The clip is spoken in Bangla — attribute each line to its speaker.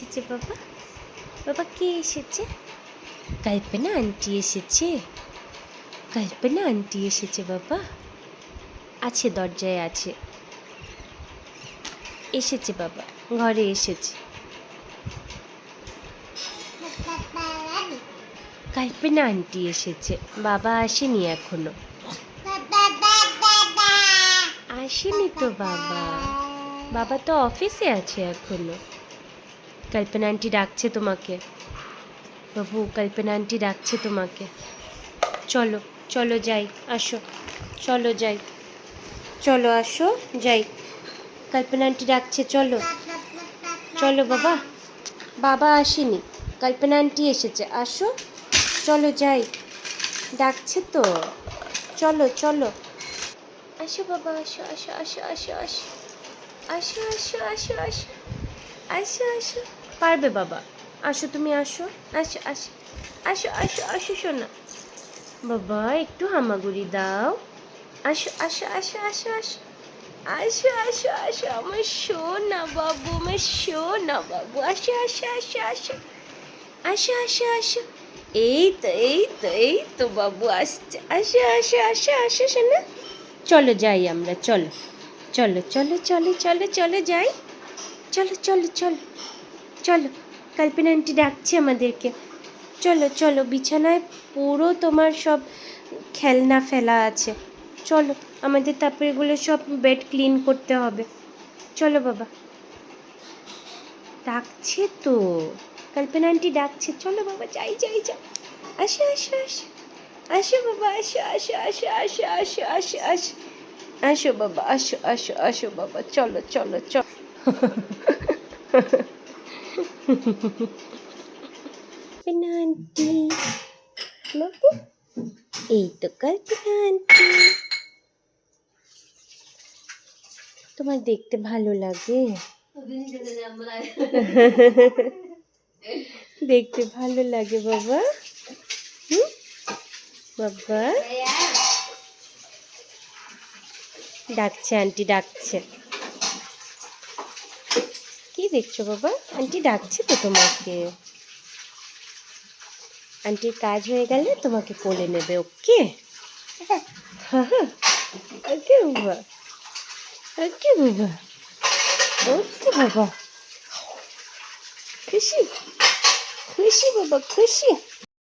Speaker 1: এসেছে বাবা? বাবা কে এসেছে? কল্পনা আন্টি এসেছে। কল্পনা আন্টি এসেছে বাবা। আছে, দরজায় আছে। এসেছে বাবা, ঘরে এসেছে। কল্পনা আন্টি এসেছে, বাবা আসেনি এখনো। আসেনি তো বাবা, বাবা তো অফিসে আছে এখনো। কল্পনা আন্টি ডাকছে তোমাকে বাবু, কল্পনা আন্টি ডাকছে তোমাকে। চলো চলো যাই, আসো, চলো যাই, চলো আসো যাই। কল্পনা আন্টি ডাকছে, চলো চলো বাবা। বাবা আসেনি, কল্পনা আন্টি এসেছে, আসো, চলো যাই। ডাকছে তো, চলো চলো। আসো বাবা, আসো আসো আসো আসো আসো আসো আসো আসো আসো আসো আসো। পারবে বাবা, আসো তুমি, আসো আসো আসো আসো আসো আসো শোনা। বাবা একটু হামাগুড়ি দাও। আসো আসো আসো আসো আসো আসো আসো আসো আমার সোনা বাবু, আমার সোনা বাবু, আসো আসো আসো আসো আসো আসো আসো। এই তো এই তো এই তো বাবু আসছে, আসো আসো আসো আসো শোনা। চলো যাই আমরা, চলো চলো চলো চলো চলো চলো যাই, চলো চলো চলো চলো। কল্পনা আন্টি ডাকছে আমাদেরকে, চলো চলো। বিছানায় পুরো তোমার সব খেলনা ফেলা আছে, চলো আমাদের তারপরে এগুলো সব বেড ক্লিন করতে হবে। চলো বাবা, ডাকছে তো, কল্পনা আন্টি ডাকছে, চলো বাবা যাই যাই যাই। আসো আসো আসো আসো বাবা, আসো আসো আসো আসো আসো আসো আসো আসো বাবা, আসো আসো আসো বাবা, চলো চলো চলো। কল্পনা আন্টি বাবু, এই তো কল্পনা আন্টি। তোমার দেখতে ভালো লাগে? দেখতে ভালো লাগে বাবা? হুম বাবা? ডাকছে আন্টি, ডাকছে। কি দেখছো বাবা? আন্টি ডাকছে তো তোমাকে। আন্টির কাজ হয়ে গেলে তোমাকে কোলে নেবে, ওকে? ওকে বাবা, ওকে বাবা, ওকে বাবা। খুশি খুশি বাবা, খুশি।